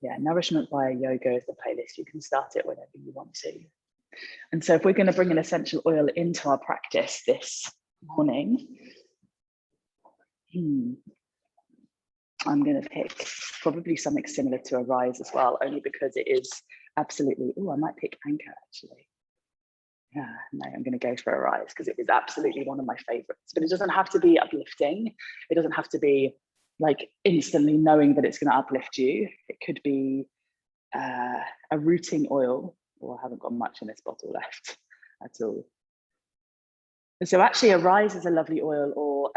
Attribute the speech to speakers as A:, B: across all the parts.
A: Yeah, Nourishment via Yoga is the playlist. You can start it whenever you want to. And so if we're going to bring an essential oil into our practice this morning, I'm going to pick probably something similar to a rise as well, only because it is absolutely, I might pick Anchor actually. Yeah, no, I'm going to go for a rise because it is absolutely one of my favorites. But it doesn't have to be uplifting. It doesn't have to be like instantly knowing that it's going to uplift you. It could be a rooting oil. I haven't got much in this bottle left at all. And so actually a rise is a lovely oil, or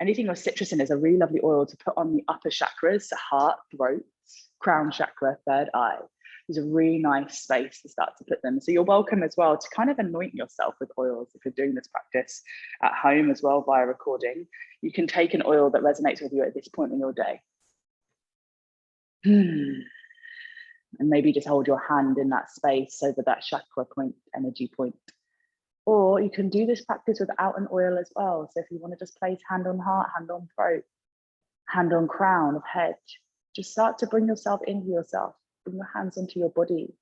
A: anything with citrus in is a really lovely oil to put on the upper chakras, so heart, throat, crown chakra, third eye. It's a really nice space to start to put them. So you're welcome as well to kind of anoint yourself with oils if you're doing this practice at home as well via recording. You can take an oil that resonates with you at this point in your day. And maybe just hold your hand in that space over that chakra point, energy point. Or you can do this practice without an oil as well. So if you want to just place hand on heart, hand on throat, hand on crown of head, just start to bring yourself into yourself. Bring your hands onto your body.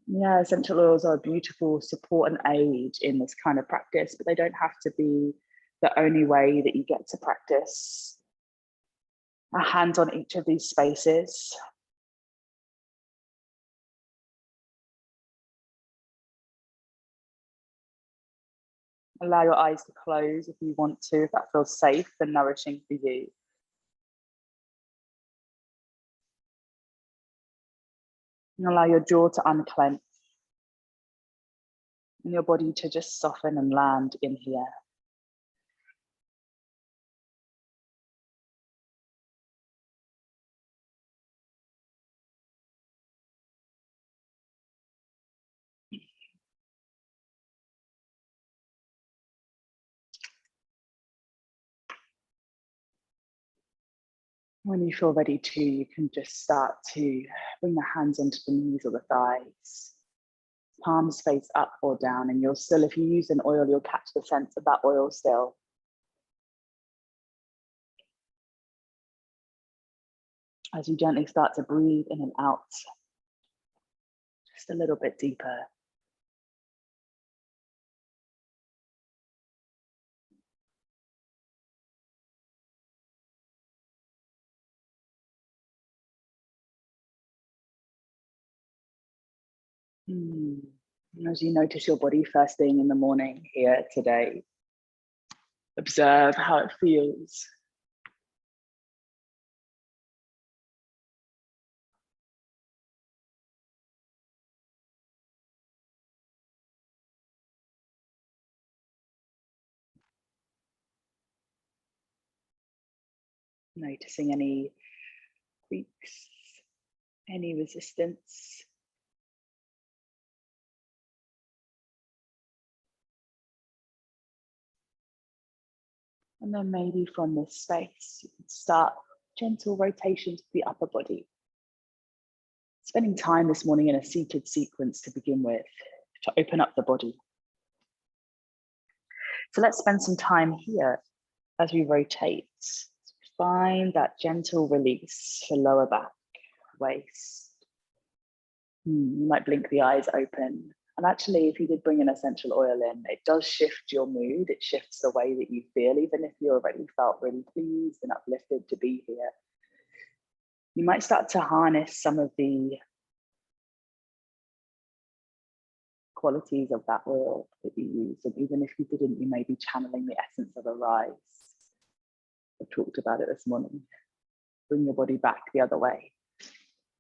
A: Yeah, essential oils are a beautiful support and aid in this kind of practice, but they don't have to be the only way that you get to practice. A hand on each of these spaces. Allow your eyes to close if you want to, if that feels safe and nourishing for you. And allow your jaw to unclench and your body to just soften and land in here. When you feel ready to, you can just start to bring the hands onto the knees or the thighs. Palms face up or down, and you'll still, if you use an oil, you'll catch the sense of that oil still. As you gently start to breathe in and out, just a little bit deeper. As you notice your body first thing in the morning here today, observe how it feels. Noticing any creaks, any resistance. And then maybe from this space, you can start gentle rotations of the upper body. Spending time this morning in a seated sequence to begin with, to open up the body. So let's spend some time here as we rotate. Find that gentle release for lower back, waist. You might blink the eyes open. And actually, if you did bring an essential oil in, it does shift your mood. It shifts the way that you feel, even if you already felt really pleased and uplifted to be here. You might start to harness some of the qualities of that oil that you use. And even if you didn't, you may be channeling the essence of a rise. I talked about it this morning. Bring your body back the other way.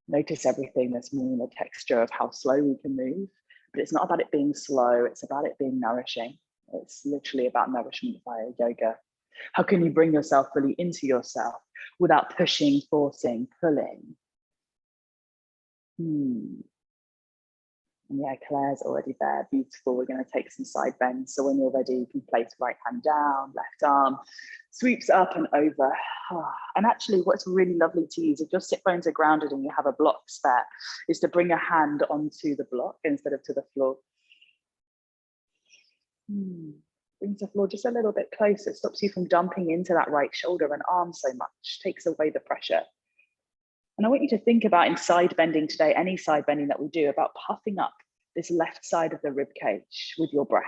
A: Notice everything this morning, the texture of how slow we can move. But it's not about it being slow, it's about it being nourishing. It's literally about nourishment via yoga. How can you bring yourself fully into yourself without pushing, forcing, pulling? And yeah, Claire's already there, beautiful. We're going to take some side bends. So when you're ready, you can place right hand down, left arm, sweeps up and over. And actually what's really lovely to use, if your sit bones are grounded and you have a block spare, is to bring a hand onto the block instead of to the floor. Brings the floor just a little bit closer. It stops you from dumping into that right shoulder and arm so much, takes away the pressure. And I want you to think about in side bending today, any side bending that we do, about puffing up this left side of the rib cage with your breath.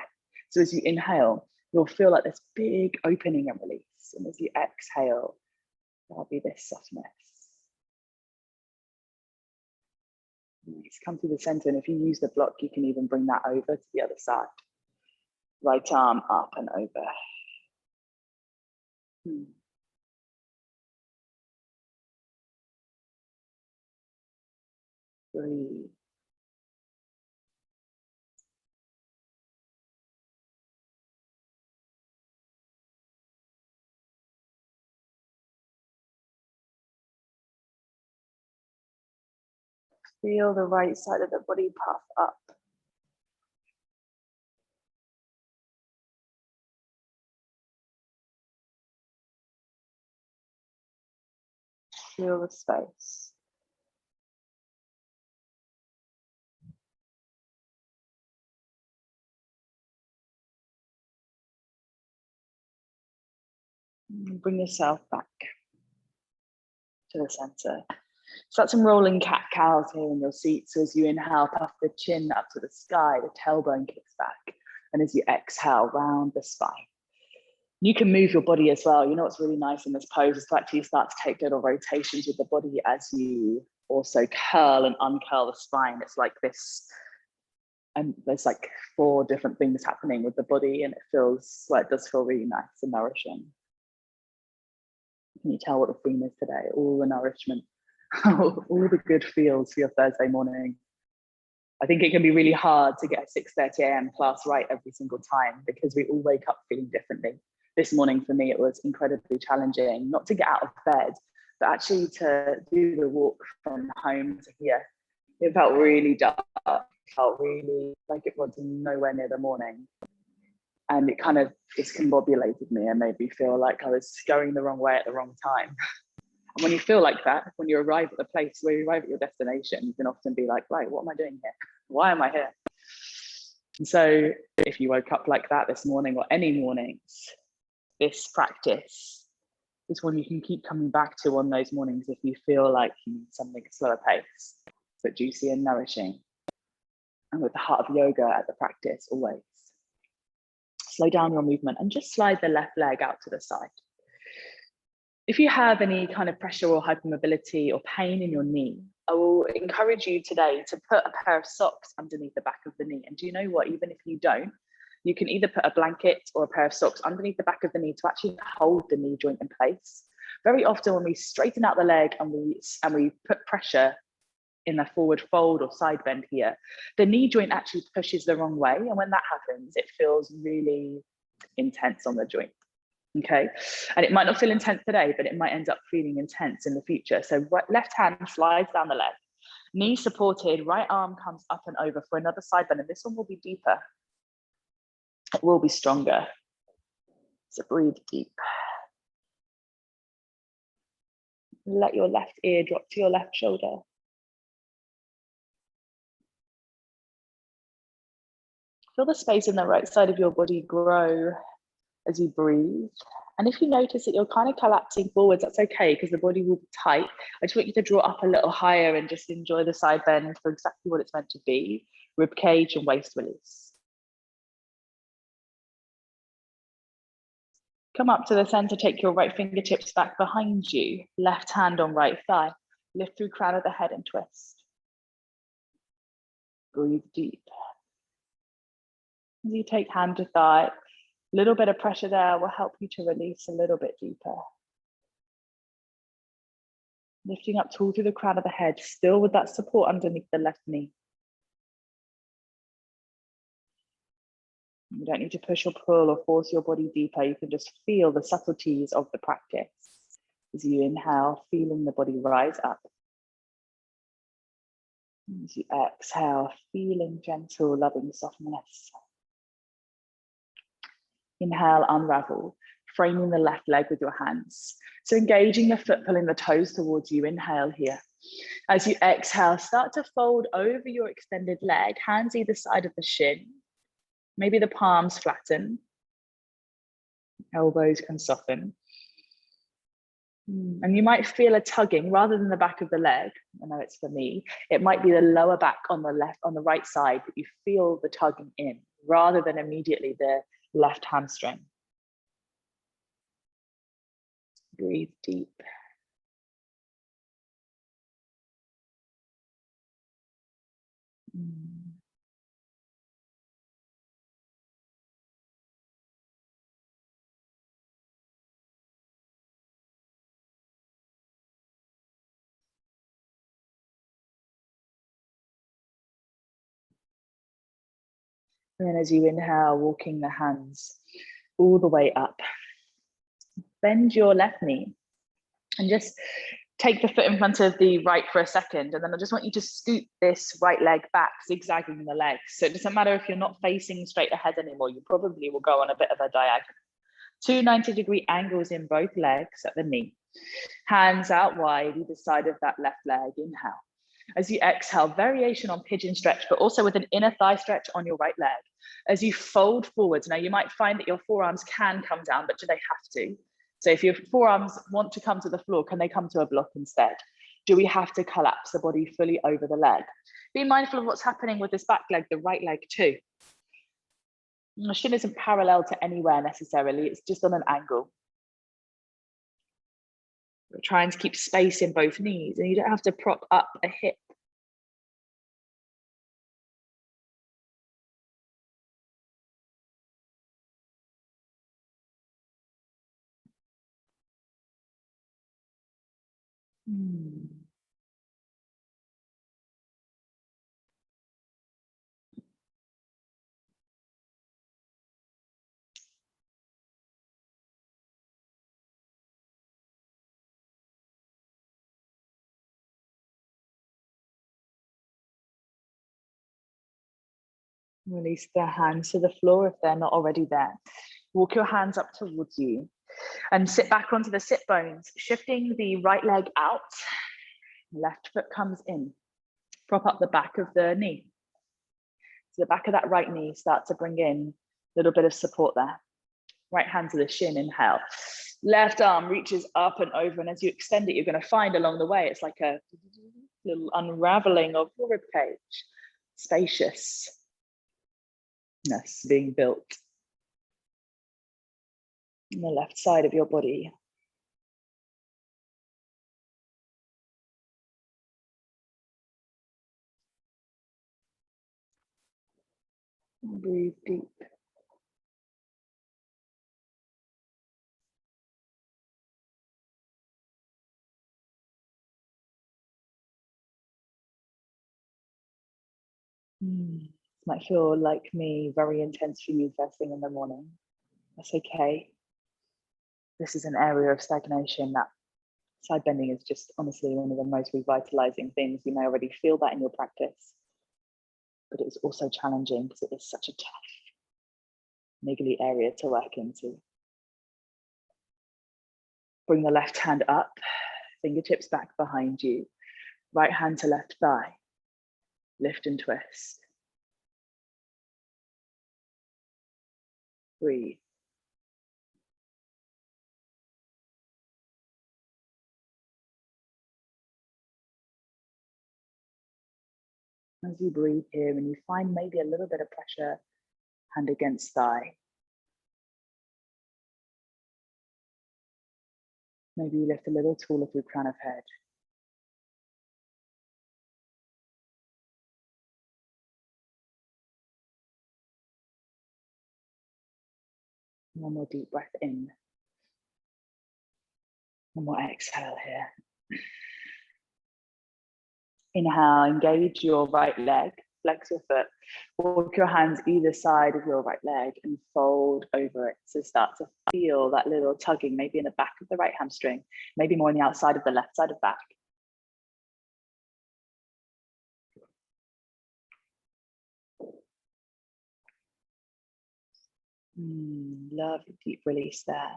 A: So as you inhale, you'll feel like this big opening and release. And as you exhale, there'll be this softness. Nice. Come through the center, and if you use the block, you can even bring that over to the other side. Right arm up and over. Breathe. Feel the right side of the body puff up. Feel the space. Bring yourself back to the center. Start some rolling cat-cows here in your seat. So as you inhale, puff the chin up to the sky, the tailbone kicks back. And as you exhale, round the spine. You can move your body as well. You know what's really nice in this pose is to actually start to take little rotations with the body as you also curl and uncurl the spine. It's like this, and there's like 4 different things happening with the body, and it feels like, it does feel really nice and nourishing. Can you tell what the theme is today? All the nourishment, all the good feels for your Thursday morning. I think it can be really hard to get a 6:30 a.m. class right every single time, because we all wake up feeling differently. This morning for me, it was incredibly challenging, not to get out of bed, but actually to do the walk from home to here. It felt really dark, it felt really like it was nowhere near the morning. And it kind of discombobulated me and made me feel like I was going the wrong way at the wrong time. And when you feel like that, when you arrive at the place where you arrive at your destination, you can often be like, right, what am I doing here? Why am I here? And so if you woke up like that this morning, or any mornings, this practice is one you can keep coming back to on those mornings if you feel like you need something at a slower pace, but juicy and nourishing. And with the heart of yoga at the practice, always. Slow down your movement and just slide the left leg out to the side. If you have any kind of pressure or hypermobility or pain in your knee, I will encourage you today to put a pair of socks underneath the back of the knee. And do you know what? Even if you don't, you can either put a blanket or a pair of socks underneath the back of the knee to actually hold the knee joint in place. Very often when we straighten out the leg and we put pressure in the forward fold or side bend here, the knee joint actually pushes the wrong way. And when that happens, it feels really intense on the joint. Okay, and it might not feel intense today, but it might end up feeling intense in the future. So left hand slides down the leg, knee supported, right arm comes up and over for another side bend, and this one will be deeper. It will be stronger. So breathe deep. Let your left ear drop to your left shoulder. Feel the space in the right side of your body grow as you breathe. And if you notice that you're kind of collapsing forwards, that's okay, because the body will be tight. I just want you to draw up a little higher and just enjoy the side bend for exactly what it's meant to be. Rib cage and waist release. Come up to the center, take your right fingertips back behind you, left hand on right thigh. Lift through crown of the head and twist. Breathe deep. As you take hand to thigh, a little bit of pressure there will help you to release a little bit deeper. Lifting up tall through the crown of the head, still with that support underneath the left knee. You don't need to push or pull or force your body deeper. You can just feel the subtleties of the practice. As you inhale, feeling the body rise up. As you exhale, feeling gentle, loving softness. Inhale, unravel, framing the left leg with your hands. So engaging the foot, pulling the toes towards you. Inhale here. As you exhale, start to fold over your extended leg, hands either side of the shin. Maybe the palms flatten. Elbows can soften. And you might feel a tugging rather than the back of the leg. I know it's for me. It might be the lower back on the right side that you feel the tugging in rather than immediately the left hamstring. Breathe deep. And then as you inhale, walking the hands all the way up. Bend your left knee and just take the foot in front of the right for a second. And then I just want you to scoot this right leg back, zigzagging the legs. So it doesn't matter if you're not facing straight ahead anymore, you probably will go on a bit of a diagonal. 2 90-degree angles in both legs at the knee. Hands out wide, either side of that left leg. Inhale. As you exhale, variation on pigeon stretch, but also with an inner thigh stretch on your right leg. As you fold forwards, now you might find that your forearms can come down, but do they have to? So if your forearms want to come to the floor, can they come to a block instead? Do we have to collapse the body fully over the leg? Be mindful of what's happening with this back leg, the right leg too. The shin isn't parallel to anywhere necessarily, it's just on an angle. We're trying to keep space in both knees, and you don't have to prop up a hip. Release the hands to the floor if they're not already there. Walk your hands up towards you and sit back onto the sit bones, shifting the right leg out. Left foot comes in. Prop up the back of the knee. So the back of that right knee, start to bring in a little bit of support there. Right hand to the shin, inhale. Left arm reaches up and over, and as you extend it, you're going to find along the way, it's like a little unraveling of your rib cage. Spaciousness being built on the left side of your body. Breathe deep. This might feel like me, very intense for you first thing in the morning. That's okay. This is an area of stagnation. That side bending is just honestly one of the most revitalizing things. You may already feel that in your practice, but it's also challenging because it is such a tough, niggly area to work into. Bring the left hand up, fingertips back behind you, right hand to left thigh, lift and twist. Breathe. As you breathe here and you find maybe a little bit of pressure, hand against thigh. Maybe you lift a little taller through crown of head. One more deep breath in. One more exhale here. Inhale, engage your right leg, flex your foot, walk your hands either side of your right leg and fold over it. So start to feel that little tugging, maybe in the back of the right hamstring, maybe more on the outside of the left side of back. Lovely deep release there.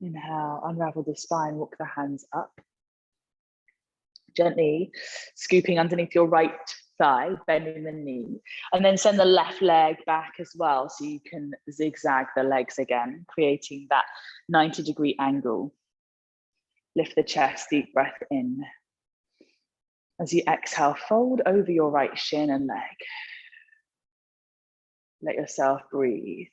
A: Inhale, unravel the spine, walk the hands up. Gently scooping underneath your right thigh, bending the knee, and then send the left leg back as well, so you can zigzag the legs again, creating that 90-degree angle. Lift the chest, deep breath in. As you exhale, fold over your right shin and leg. Let yourself breathe.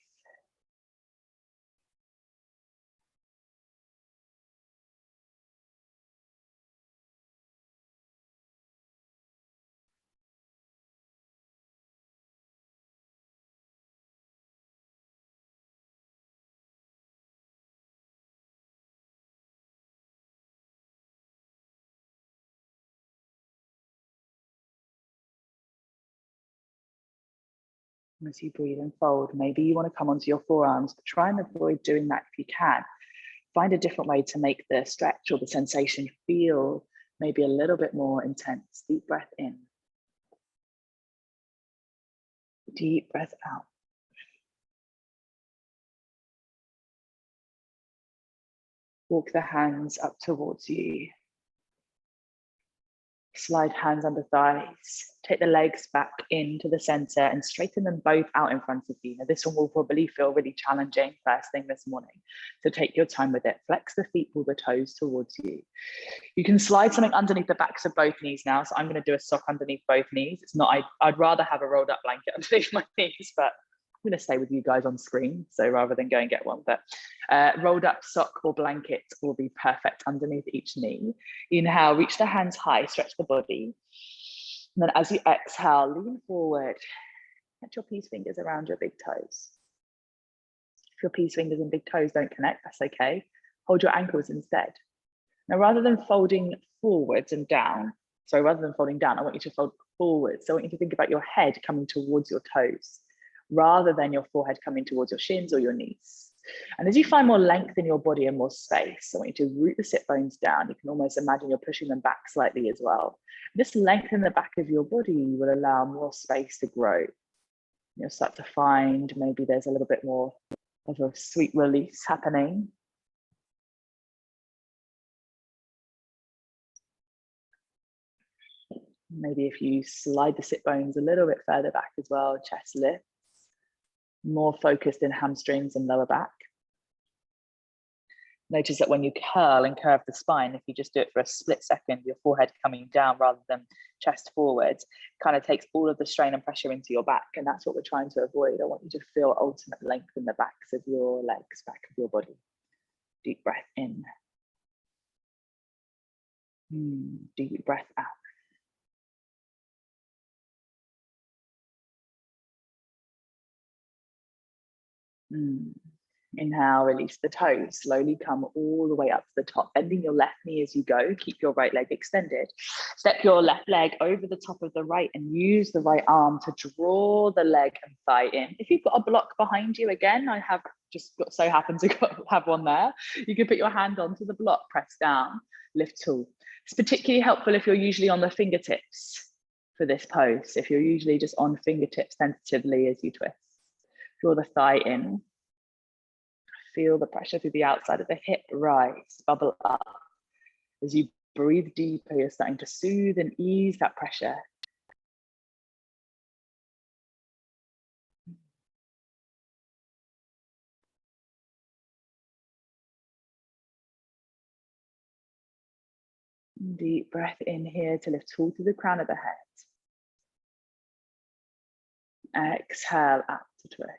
A: As you breathe and fold, maybe you want to come onto your forearms, but try and avoid doing that if you can. Find a different way to make the stretch or the sensation feel maybe a little bit more intense. Deep breath in. Deep breath out. Walk the hands up towards you. Slide hands under thighs. Take the legs back into the center and straighten them both out in front of you. Now, this one will probably feel really challenging first thing this morning. So take your time with it. Flex the feet, pull the toes towards you. You can slide something underneath the backs of both knees now. So I'm going to do a sock underneath both knees. It's not, I'd rather have a rolled up blanket underneath my knees, but I'm going to stay with you guys on screen. So rather than go and get one, but rolled up sock or blanket will be perfect underneath each knee. Inhale, reach the hands high, stretch the body. And then as you exhale, lean forward. Get your peace fingers around your big toes. If your peace fingers and big toes don't connect, that's okay. Hold your ankles instead. Now, rather than folding forwards and down, rather than folding down, I want you to fold forwards. So I want you to think about your head coming towards your toes, rather than your forehead coming towards your shins or your knees. And as you find more length in your body and more space, I want you to root the sit bones down. You can almost imagine you're pushing them back slightly as well. This length in the back of your body will allow more space to grow. You'll start to find maybe there's a little bit more of a sweet release happening. Maybe if you slide the sit bones a little bit further back as well, chest lifts, more focused in hamstrings and lower back. Notice that when you curl and curve the spine, if you just do it for a split second, your forehead coming down rather than chest forwards, kind of takes all of the strain and pressure into your back. And that's what we're trying to avoid. I want you to feel ultimate length in the backs of your legs, back of your body. Deep breath in. Deep breath out. Inhale, release the toes. Slowly come all the way up to the top, bending your left knee as you go. Keep your right leg extended. Step your left leg over the top of the right and use the right arm to draw the leg and thigh in. If you've got a block behind you, again, I have just so happened to have one there. You can put your hand onto the block, press down, lift tall. It's particularly helpful if you're usually on the fingertips for this pose. If you're usually just on fingertips tentatively as you twist. Draw the thigh in. Feel the pressure through the outside of the hip rise, bubble up. As you breathe deeper, you're starting to soothe and ease that pressure. Deep breath in here to lift tall to the crown of the head. Exhale out to twist.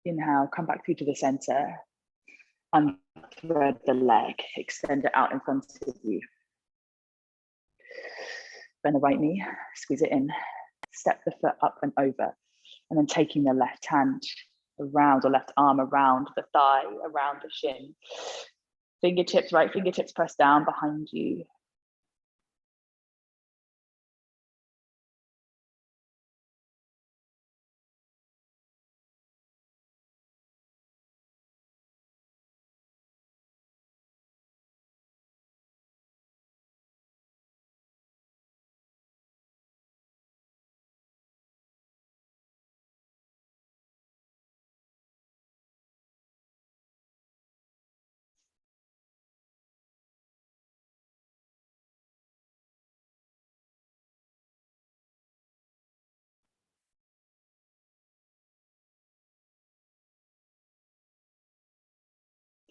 A: Inhale, come back through to the center. Unthread the leg, extend it out in front of you. Bend the right knee, squeeze it in, step the foot up and over, and then taking the left hand around or left arm around the thigh, around the shin. Fingertips, right fingertips press down behind you.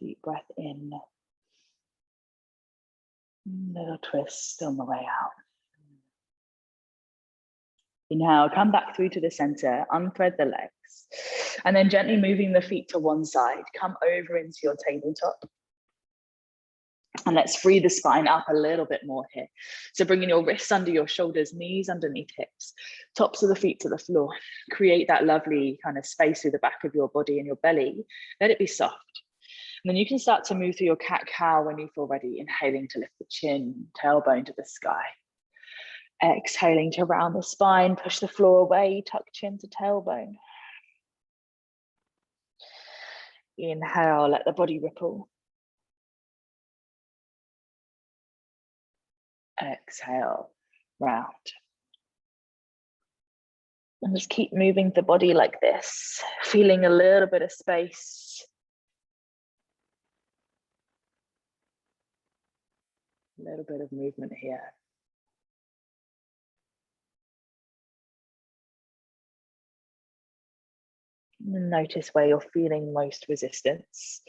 A: Deep breath in. Little twist on the way out. Inhale, come back through to the center, unthread the legs, and then gently moving the feet to one side, come over into your tabletop. And let's free the spine up a little bit more here. So bringing your wrists under your shoulders, knees underneath hips, tops of the feet to the floor. Create that lovely kind of space through the back of your body and your belly. Let it be soft. And then you can start to move through your cat-cow when you feel ready, inhaling to lift the chin, tailbone to the sky. Exhaling to round the spine, push the floor away, tuck chin to tailbone. Inhale, let the body ripple. Exhale, round. And just keep moving the body like this, feeling a little bit of space. A little bit of movement here. Notice where you're feeling most resistance.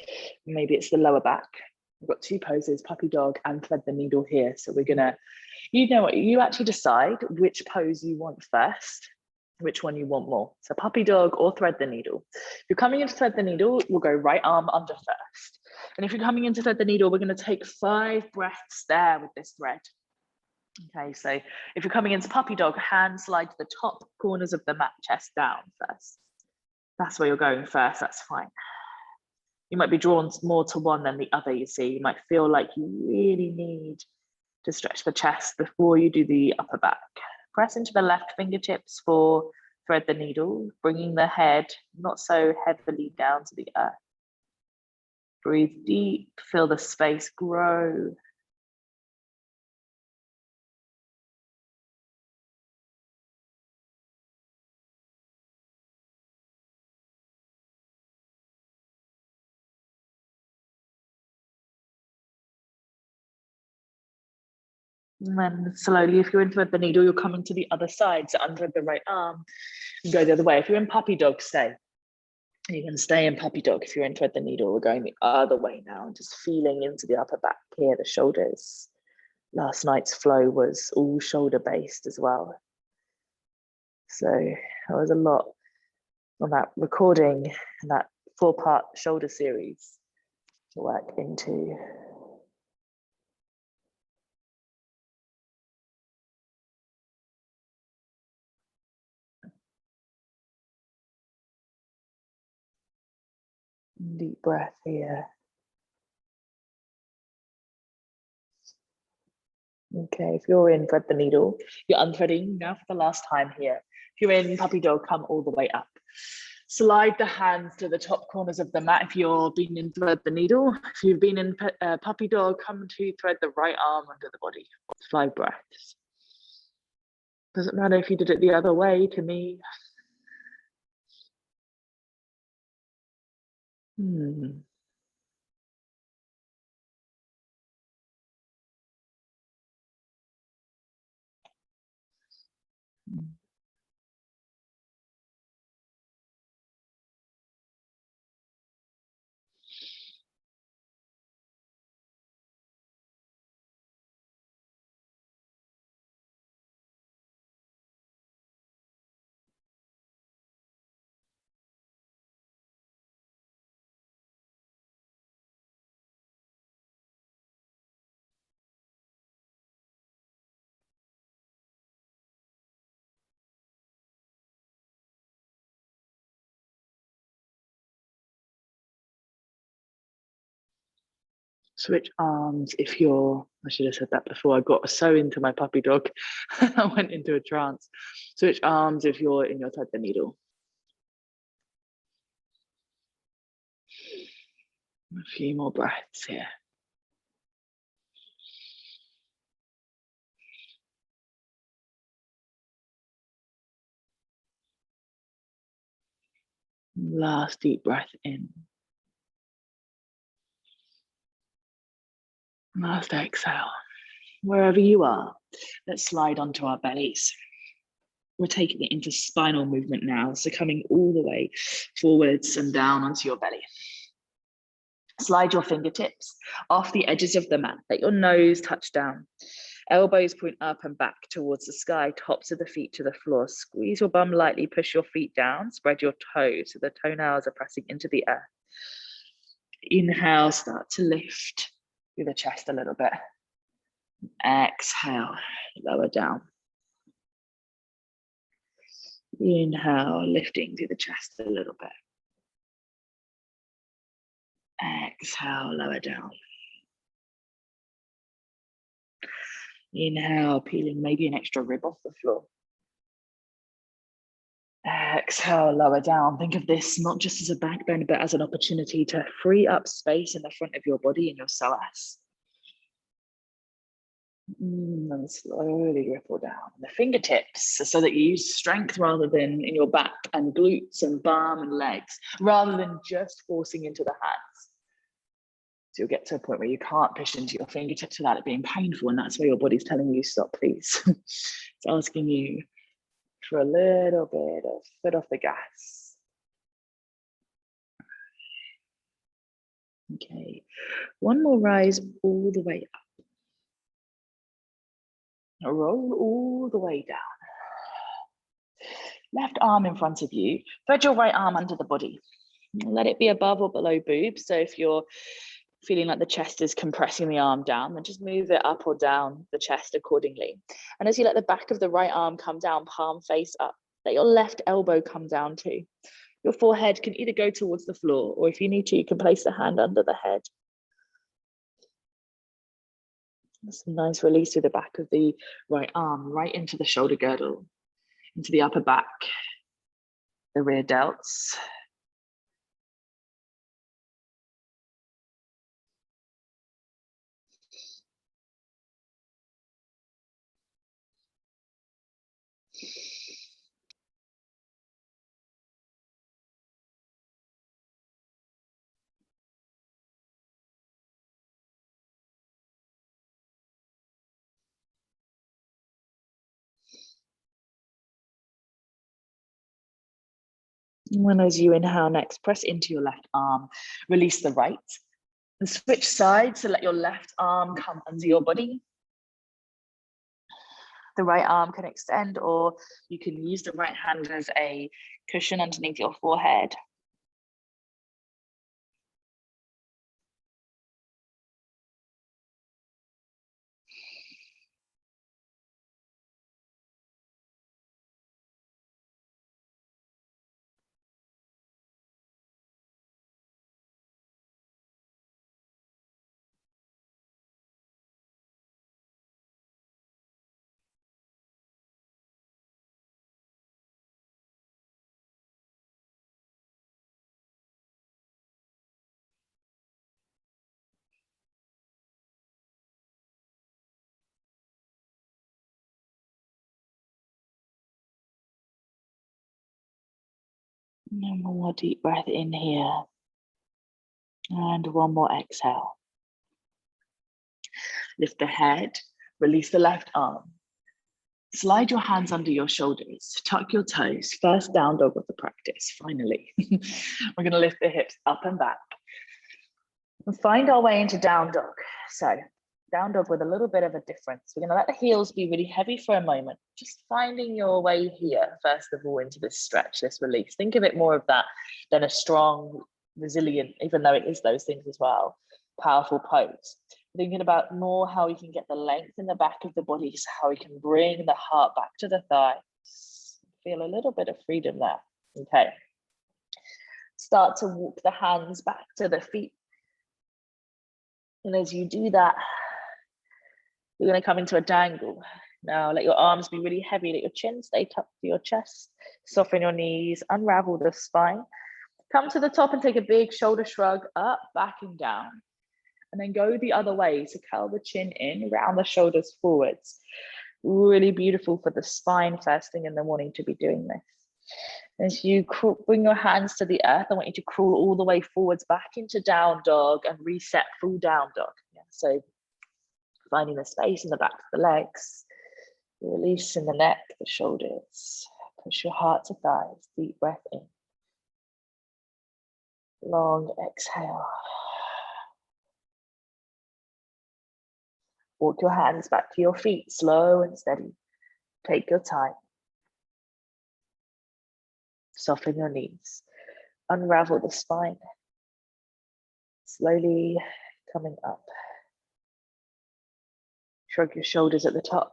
A: Maybe it's the lower back. We've got two poses, puppy dog and thread the needle here. So we're gonna, you know what, you actually decide which pose you want first, which one you want more. So puppy dog or thread the needle. If you're coming into thread the needle, we'll go right arm under first. And if you're coming into thread the needle, we're gonna take 5 breaths there with this thread. Okay, so if you're coming into puppy dog, hands slide to the top corners of the mat, chest down first. That's where you're going first, that's fine. You might be drawn more to one than the other, you see. You might feel like you really need to stretch the chest before you do the upper back. Press into the left fingertips for thread the needle, bringing the head not so heavily down to the earth. Breathe deep, feel the space grow. And then slowly, if you're in thread the needle, you're coming to the other side. So unthread the right arm and go the other way. If you're in puppy dog, stay. You can stay in puppy dog. If you're in thread the needle, we're going the other way now and just feeling into the upper back here, the shoulders. Last night's flow was all shoulder based as well. So there was a lot on that recording and that 4-part shoulder series to work into. Deep breath here. Okay, if you're in thread the needle, you're unthreading now for the last time here. If you're in puppy dog, come all the way up. Slide the hands to the top corners of the mat if you're been in thread the needle. If you've been in puppy dog, come to thread the right arm under the body. 5 breaths. Doesn't matter if you did it the other way to me. Switch arms if you're, I should have said that before, I got so into my puppy dog, I went into a trance. Switch arms if you're in your thread the needle. A few more breaths here. Last deep breath in. Last exhale. Wherever you are, let's slide onto our bellies. We're taking it into spinal movement now, so coming all the way forwards and down onto your belly. Slide your fingertips off the edges of the mat. Let your nose touch down. Elbows point up and back towards the sky, tops of the feet to the floor. Squeeze your bum lightly, push your feet down, spread your toes so the toenails are pressing into the earth. Inhale, start to lift through the chest a little bit. Exhale, lower down. Inhale, lifting through the chest a little bit. Exhale, lower down. Inhale, peeling maybe an extra rib off the floor. Exhale, lower down. Think of this not just as a backbone, but as an opportunity to free up space in the front of your body and your psoas. And slowly ripple down the fingertips so that you use strength rather than in your back and glutes and bum and legs, rather than just forcing into the hands. So you'll get to a point where you can't push into your fingertips without it being painful, and that's where your body's telling you, stop, please. It's asking you for a little bit of foot off the gas. Okay, one more rise all the way up. Roll all the way down. Left arm in front of you. Thread your right arm under the body. Let it be above or below boobs. So if you're feeling like the chest is compressing the arm down, then just move it up or down the chest accordingly. And as you let the back of the right arm come down, palm face up, let your left elbow come down too. Your forehead can either go towards the floor, or if you need to, you can place the hand under the head. That's a nice release through the back of the right arm, right into the shoulder girdle, into the upper back, the rear delts. And as you inhale next, press into your left arm, release the right, and switch sides, so let your left arm come under your body. The right arm can extend, or you can use the right hand as a cushion underneath your forehead. And one more deep breath in here. And one more exhale. Lift the head, release the left arm. Slide your hands under your shoulders, tuck your toes. First down dog of the practice, finally. We're gonna lift the hips up and back. And find our way into down dog. So down dog with a little bit of a difference. We're gonna let the heels be really heavy for a moment. Just finding your way here, first of all, into this stretch, this release. Think of it more of that than a strong, resilient, even though it is those things as well, powerful pose. Thinking about more how we can get the length in the back of the body, so how we can bring the heart back to the thighs. Feel a little bit of freedom there. Okay. Start to walk the hands back to the feet. And as you do that, you're going to come into a dangle. Now let your arms be really heavy, let your chin stay tucked to your chest, soften your knees, unravel the spine. Come to the top and take a big shoulder shrug, up, back and down. And then go the other way, so curl the chin in, round the shoulders forwards. Really beautiful for the spine first thing in the morning to be doing this. As you bring your hands to the earth, I want you to crawl all the way forwards back into down dog and reset full down dog. Yeah, so finding the space in the back of the legs, release in the neck, the shoulders. Push your heart to thighs, deep breath in. Long exhale. Walk your hands back to your feet, slow and steady. Take your time. Soften your knees. Unravel the spine. Slowly coming up. Shrug your shoulders at the top.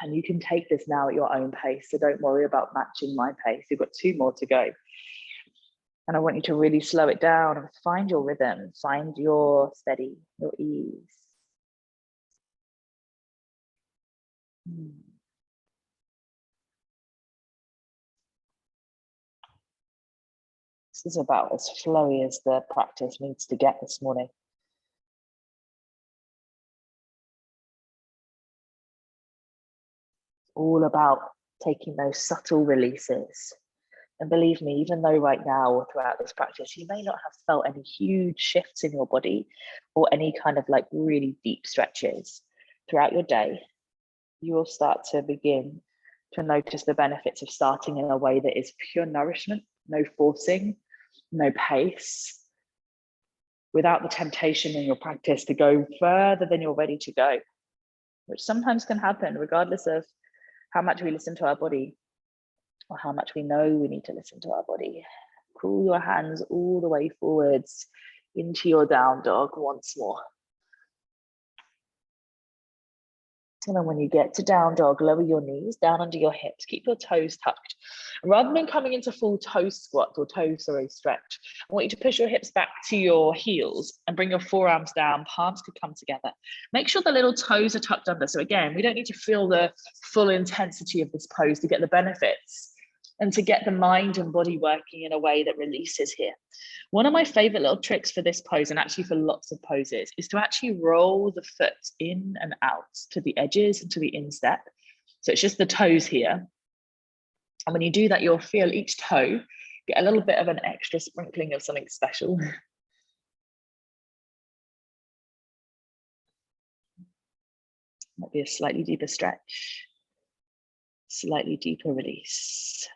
A: And you can take this now at your own pace. So don't worry about matching my pace. You've got 2 more to go. And I want you to really slow it down and find your rhythm. Find your steady, your ease. This is about as flowy as the practice needs to get this morning. All about taking those subtle releases. And believe me, even though right now or throughout this practice, you may not have felt any huge shifts in your body or any kind of like really deep stretches throughout your day, you will start to begin to notice the benefits of starting in a way that is pure nourishment, no forcing, no pace, without the temptation in your practice to go further than you're ready to go, which sometimes can happen regardless of how much we listen to our body or how much we know we need to listen to our body. Pull your hands all the way forwards into your down dog once more. And then when you get to down dog, lower your knees down under your hips, keep your toes tucked. Rather than coming into full toe squat or stretch, I want you to push your hips back to your heels and bring your forearms down, palms could come together. Make sure the little toes are tucked under. So again, we don't need to feel the full intensity of this pose to get the benefits and to get the mind and body working in a way that releases here. One of my favorite little tricks for this pose, and actually for lots of poses, is to actually roll the foot in and out to the edges and to the instep. So it's just the toes here. And when you do that, you'll feel each toe get a little bit of an extra sprinkling of something special. Might be a slightly deeper stretch, slightly deeper release.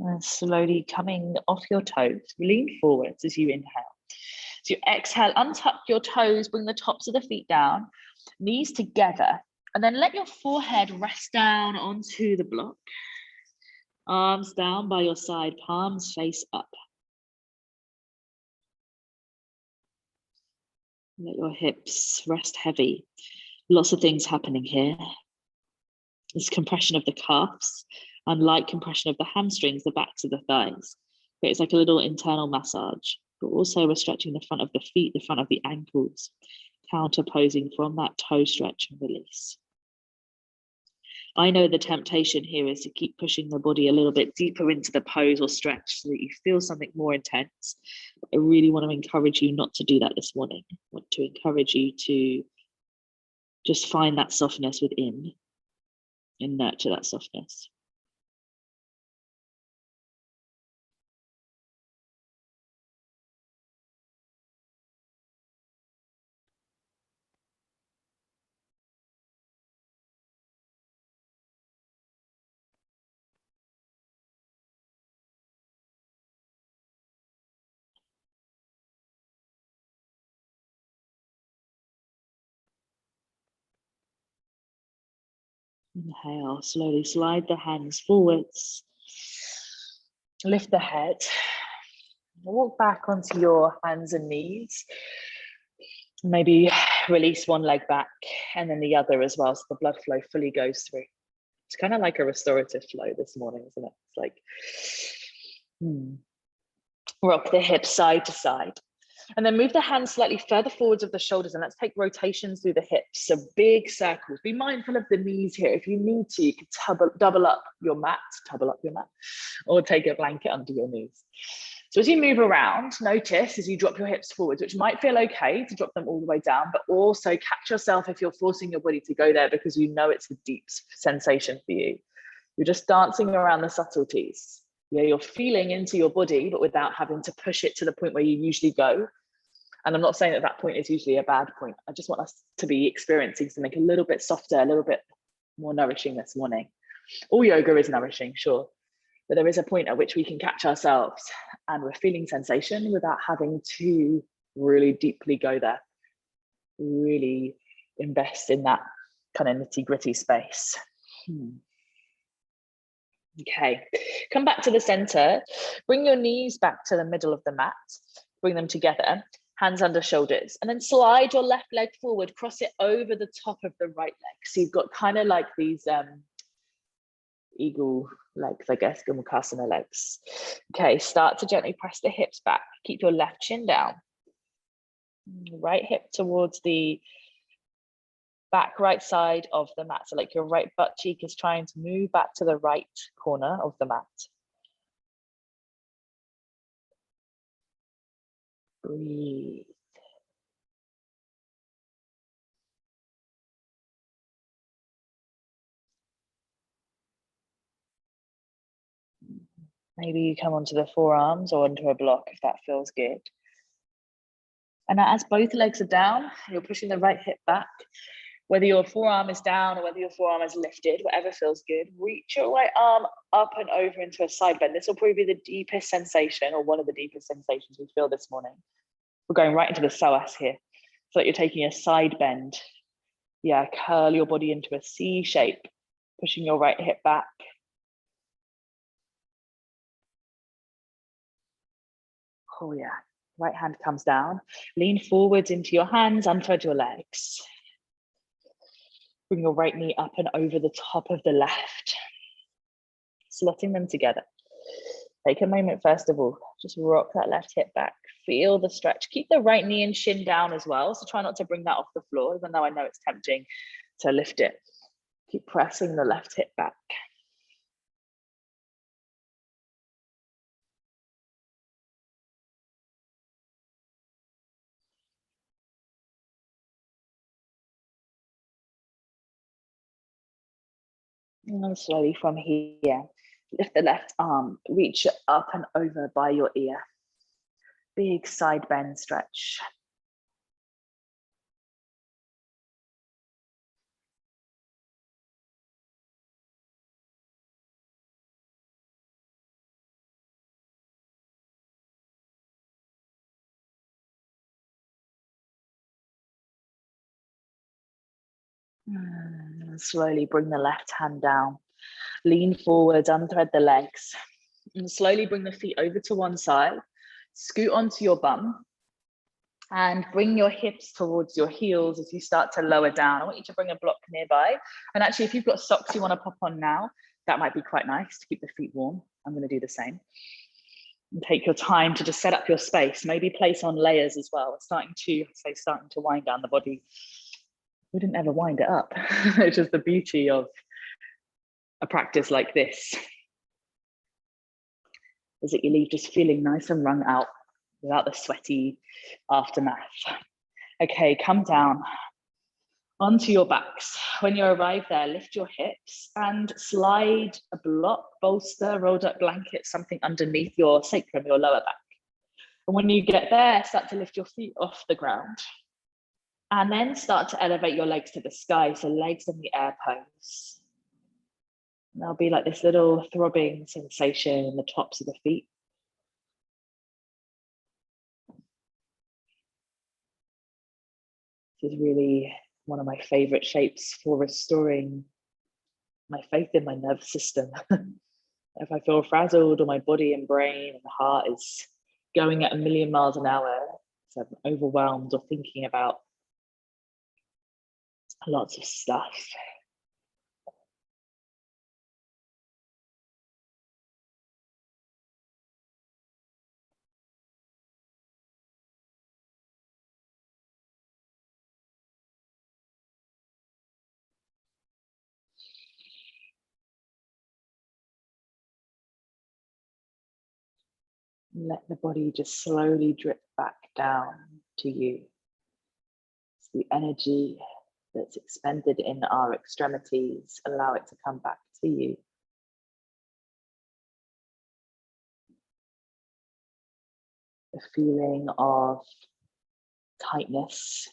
A: And slowly coming off your toes, lean forwards as you inhale. So you exhale, untuck your toes, bring the tops of the feet down, knees together, and then let your forehead rest down onto the block. Arms down by your side, palms face up. Let your hips rest heavy. Lots of things happening here. This compression of the calves, and light compression of the hamstrings, the backs of the thighs. It's like a little internal massage, but also we're stretching the front of the feet, the front of the ankles, counterposing from that toe stretch and release. I know the temptation here is to keep pushing the body a little bit deeper into the pose or stretch so that you feel something more intense. I really want to encourage you not to do that this morning. I want to encourage you to just find that softness within and nurture that softness. Inhale, slowly slide the hands forwards. Lift the head. Walk back onto your hands and knees. Maybe release one leg back and then the other as well, so the blood flow fully goes through. It's kind of like a restorative flow this morning, isn't it? It's like, rock the hips side to side. And then move the hands slightly further forwards of the shoulders, and let's take rotations through the hips. So big circles. Be mindful of the knees here. If you need to, you can double up your mat, or take a blanket under your knees. So as you move around, notice as you drop your hips forwards, which might feel okay to drop them all the way down, but also catch yourself if you're forcing your body to go there because you know it's a deep sensation for you. You're just dancing around the subtleties. Yeah, you're feeling into your body, but without having to push it to the point where you usually go. And I'm not saying that that point is usually a bad point. I just want us to be experiencing something a little bit softer, a little bit more nourishing this morning. All yoga is nourishing, sure, but there is a point at which we can catch ourselves and we're feeling sensation without having to really deeply go there, really invest in that kind of nitty-gritty space. Okay, come back to the center, bring your knees back to the middle of the mat, bring them together, hands under shoulders, and then slide your left leg forward, cross it over the top of the right leg. So you've got kind of like these eagle legs, I guess, Gomukhasana legs. Okay, start to gently press the hips back. Keep your left shin down. Right hip towards the back right side of the mat. So like your right butt cheek is trying to move back to the right corner of the mat. Breathe. Maybe you come onto the forearms or onto a block if that feels good. And as both legs are down, you're pushing the right hip back. Whether your forearm is down or whether your forearm is lifted, whatever feels good, reach your right arm up and over into a side bend. This will probably be the deepest sensation, or one of the deepest sensations we feel this morning. We're going right into the psoas here. So that you're taking a side bend. Yeah, curl your body into a C shape, pushing your right hip back. Oh yeah, right hand comes down. Lean forwards into your hands, unthread your legs. Bring your right knee up and over the top of the left. Slotting them together. Take a moment, first of all, just rock that left hip back. Feel the stretch. Keep the right knee and shin down as well. So try not to bring that off the floor, even though I know it's tempting to lift it. Keep pressing the left hip back. And slowly from here, lift the left arm, reach it up and over by your ear. Big side bend stretch. And slowly bring the left hand down. Lean forward, unthread the legs. And slowly bring the feet over to one side. Scoot onto your bum. And bring your hips towards your heels as you start to lower down. I want you to bring a block nearby. And actually, if you've got socks you want to pop on now, that might be quite nice to keep the feet warm. I'm going to do the same. And take your time to just set up your space. Maybe place on layers as well. Starting to wind down the body. We didn't ever wind it up. It's just the beauty of a practice like this, is that you leave just feeling nice and wrung out without the sweaty aftermath. Okay, come down onto your backs. When you arrive there, lift your hips and slide a block, bolster, rolled up blanket, something underneath your sacrum, your lower back. And when you get there, start to lift your feet off the ground. And then start to elevate your legs to the sky. So legs in the air pose. And there'll be like this little throbbing sensation in the tops of the feet. This is really one of my favorite shapes for restoring my faith in my nervous system. If I feel frazzled or my body and brain and heart is going at 1,000,000 miles an hour, so I'm overwhelmed or thinking about lots of stuff. Let the body just slowly drip back down to you. It's the energy that's expended in our extremities, allow it to come back to you. The feeling of tightness,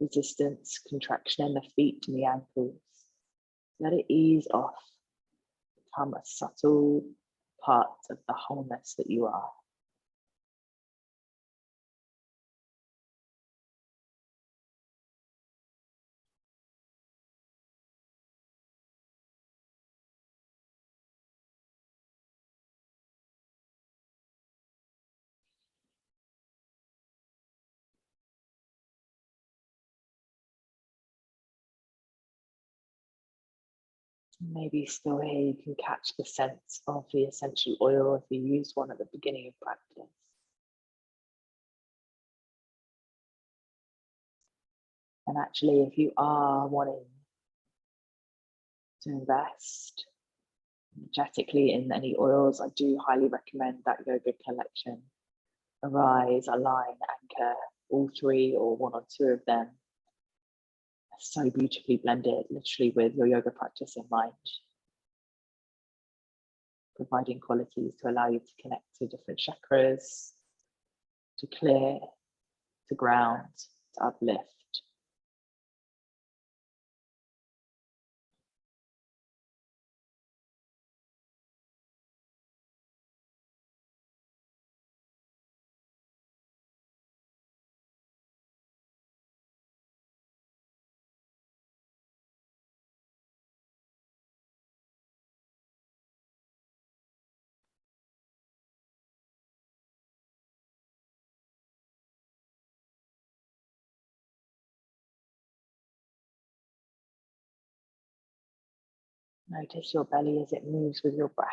A: resistance, contraction in the feet and the ankles. Let it ease off. become a subtle part of the wholeness that you are. Maybe still here you can catch the sense of the essential oil if you use one at the beginning of practice. And actually, if you are wanting to invest energetically in any oils, I do highly recommend that yoga collection. Arise, Align, Anchor, all three or one or two of them. So beautifully blended, literally with your yoga practice in mind, providing qualities to allow you to connect to different chakras, to clear, to ground, to uplift. Notice your belly as it moves with your breath.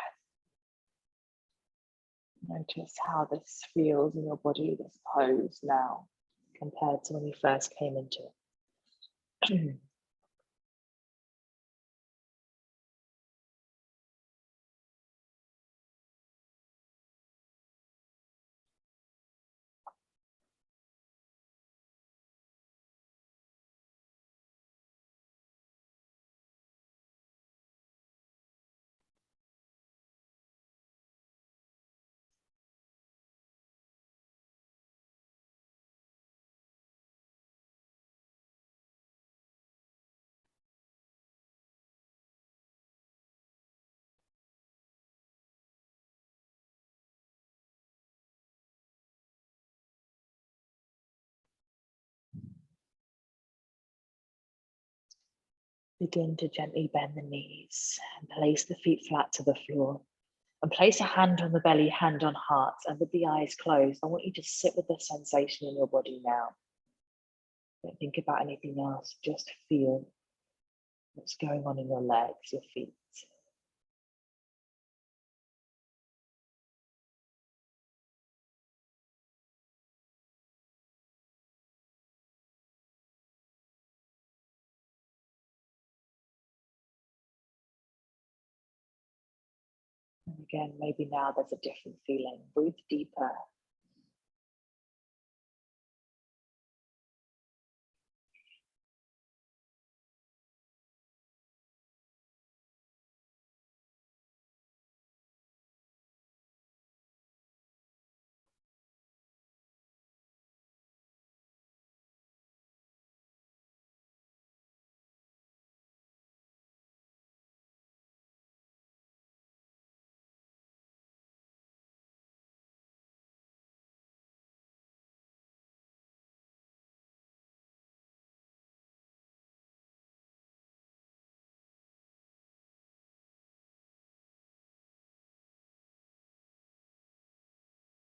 A: Notice how this feels in your body, this pose now, compared to when you first came into it. Begin to gently bend the knees and place the feet flat to the floor. And place a hand on the belly, hand on heart, and with the eyes closed, I want you to sit with the sensation in your body now. Don't think about anything else, just feel what's going on in your legs, your feet. And again, maybe now there's a different feeling. Breathe deeper.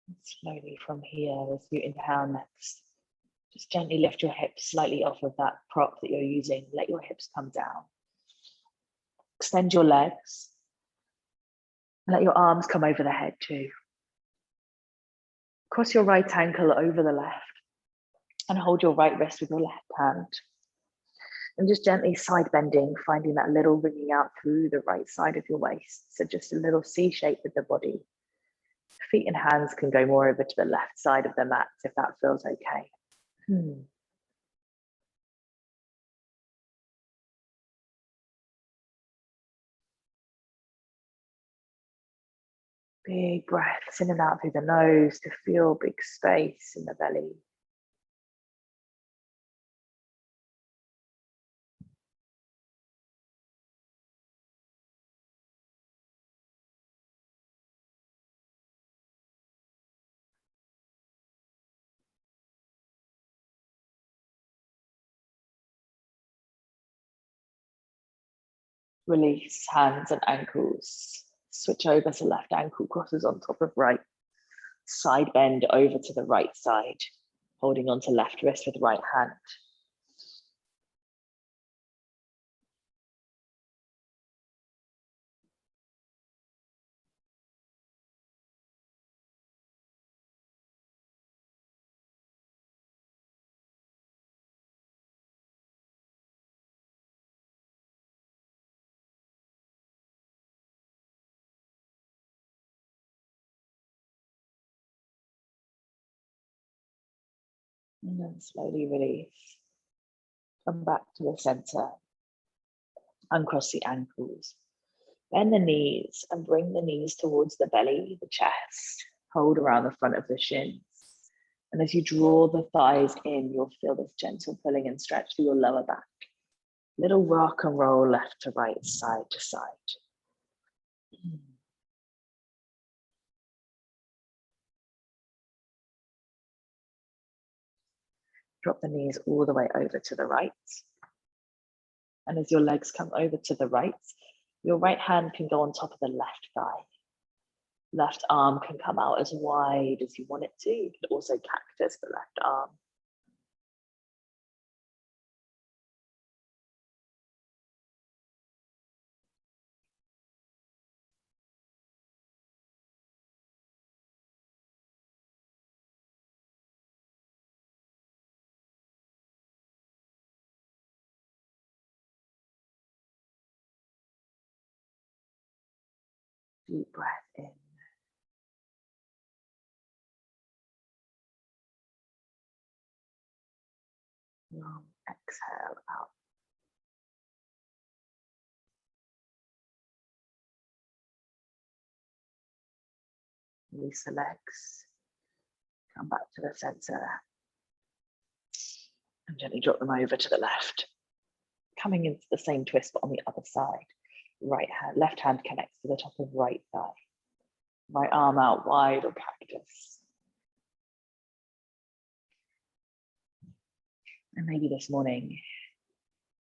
A: And slowly from here, as you inhale next, just gently lift your hips slightly off of that prop that you're using. Let your hips come down. Extend your legs. Let your arms come over the head too. Cross your right ankle over the left and hold your right wrist with your left hand. And just gently side bending, finding that little ringing out through the right side of your waist. So just a little C shape with the body. Feet and hands can go more over to the left side of the mat if that feels okay. Big breaths in and out through the nose to feel big space in the belly. Release hands and ankles. Switch over to left ankle crosses on top of right. Side bend over to the right side, holding on to left wrist with right hand. And then slowly release. Come back to the center. Uncross the ankles. Bend the knees and bring the knees towards the belly, the chest. Hold around the front of the shins. And as you draw the thighs in, you'll feel this gentle pulling and stretch through your lower back. Little rock and roll left to right, side to side. Drop the knees all the way over to the right. And as your legs come over to the right, your right hand can go on top of the left thigh. Left arm can come out as wide as you want it to. You can also cactus the left arm. Deep breath in. Long exhale out. Release the legs. Come back to the center. And gently drop them over to the left. Coming into the same twist, but on the other side. Right hand, left hand connects to the top of right thigh. Right arm out wide or cactus. And maybe this morning,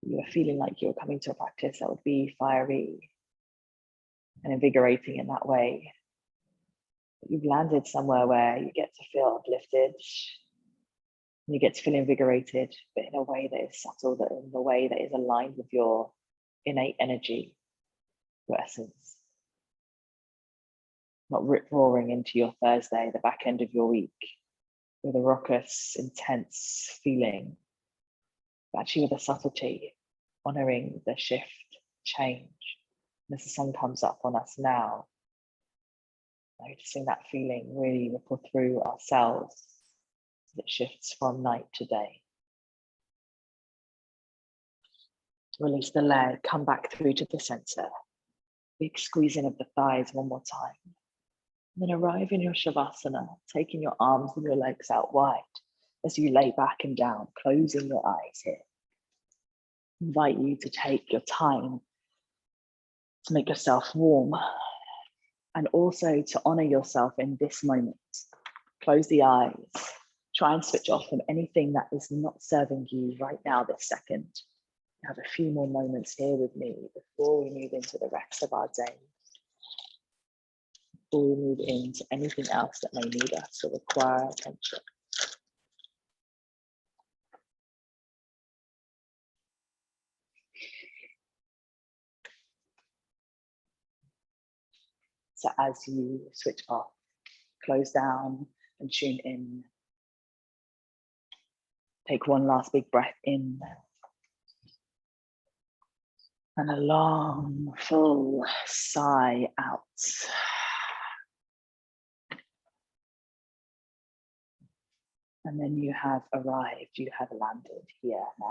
A: you are feeling like you're coming to a practice that would be fiery and invigorating in that way. But you've landed somewhere where you get to feel uplifted, and you get to feel invigorated, but in a way that is subtle, that in a way that is aligned with your innate energy, your essence. Not rip-roaring into your Thursday, the back end of your week, with a raucous, intense feeling, but actually with a subtlety, honoring the shift, change. And as the sun comes up on us now, noticing that feeling really ripple through ourselves as it shifts from night to day. Release the leg, come back through to the center. Big squeezing of the thighs one more time. And then arrive in your Shavasana, taking your arms and your legs out wide as you lay back and down, closing your eyes here. Invite you to take your time to make yourself warm and also to honor yourself in this moment. Close the eyes, try and switch off from anything that is not serving you right now, this second. Have a few more moments here with me before we move into the rest of our day. Before we move into anything else that may need us or require attention. So as you switch off, close down and tune in. Take one last big breath in. And a long, full sigh out. And then you have arrived, you have landed here now.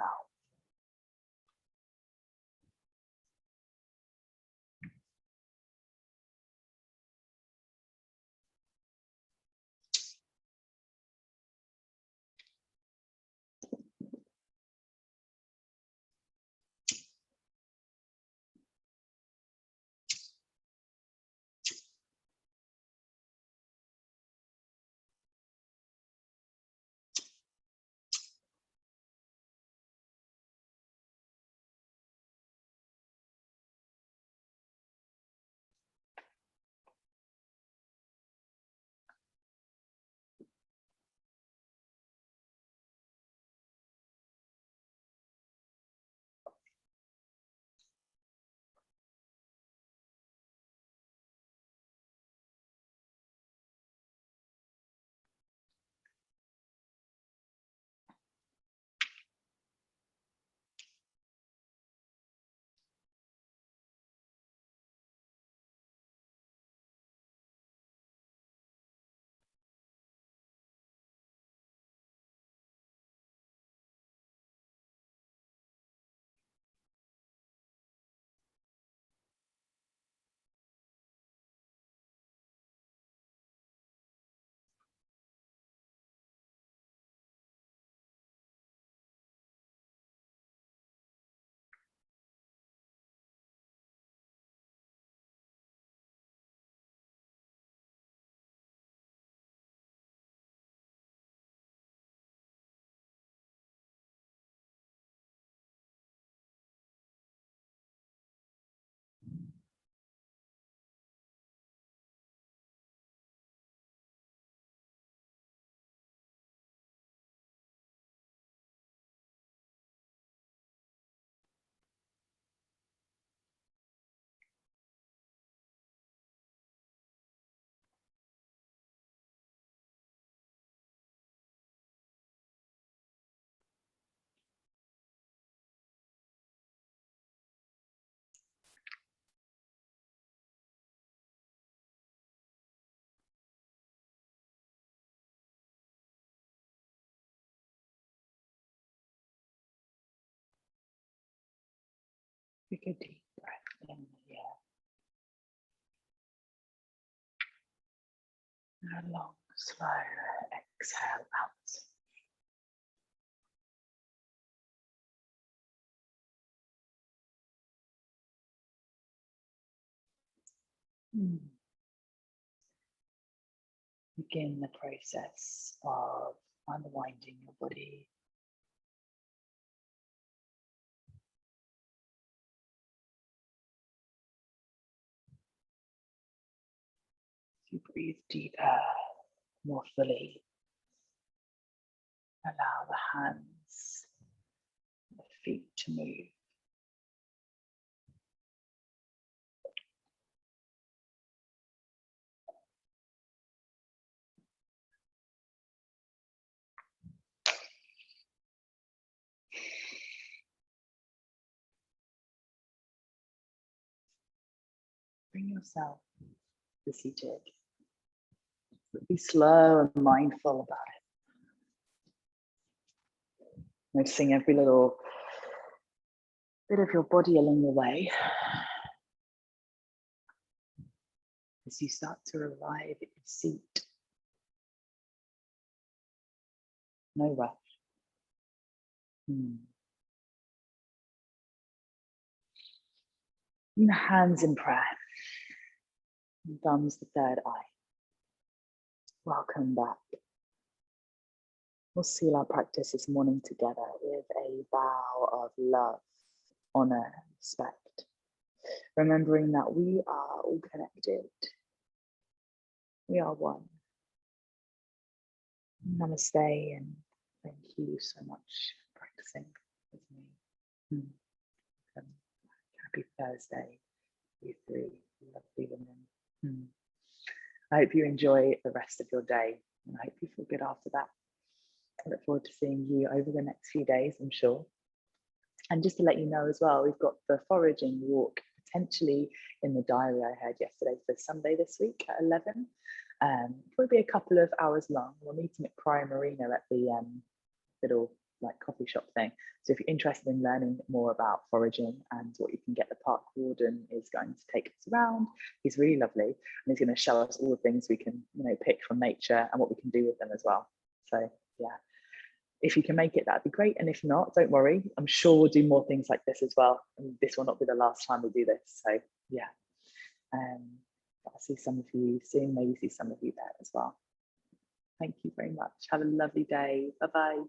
A: Take a deep breath in here. And a long, slow exhale out. Begin the process of unwinding your body. You breathe deeper, more fully. Allow the hands, the feet to move. Bring yourself to seated. Be slow and mindful about it. Noticing every little bit of your body along the way. As you start to arrive at your seat. No rush. Hands in prayer. Thumbs the third eye. Welcome back. We'll seal our practice this morning together with a bow of love, honor, respect. Remembering that we are all connected. We are one. Namaste, and thank you so much for practicing with me. Happy Thursday, you three lovely women. I hope you enjoy the rest of your day, and I hope you feel good after that. I look forward to seeing you over the next few days, I'm sure. And just to let you know as well, we've got the foraging walk potentially in the diary I heard yesterday for Sunday this week at 11. Probably a couple of hours long. We're meeting at Prior Marina at the little coffee shop thing. So if you're interested in learning more about foraging and what you can get, the park warden is going to take us around. He's really lovely, and he's going to show us all the things we can pick from nature and what we can do with them as well. So yeah, if you can make it, that'd be great. And if not, don't worry, I'm sure we'll do more things like this as well, and this will not be the last time we do this. So yeah, I'll see some of you soon, maybe see some of you there as well. Thank you very much. Have a lovely day. Bye-bye.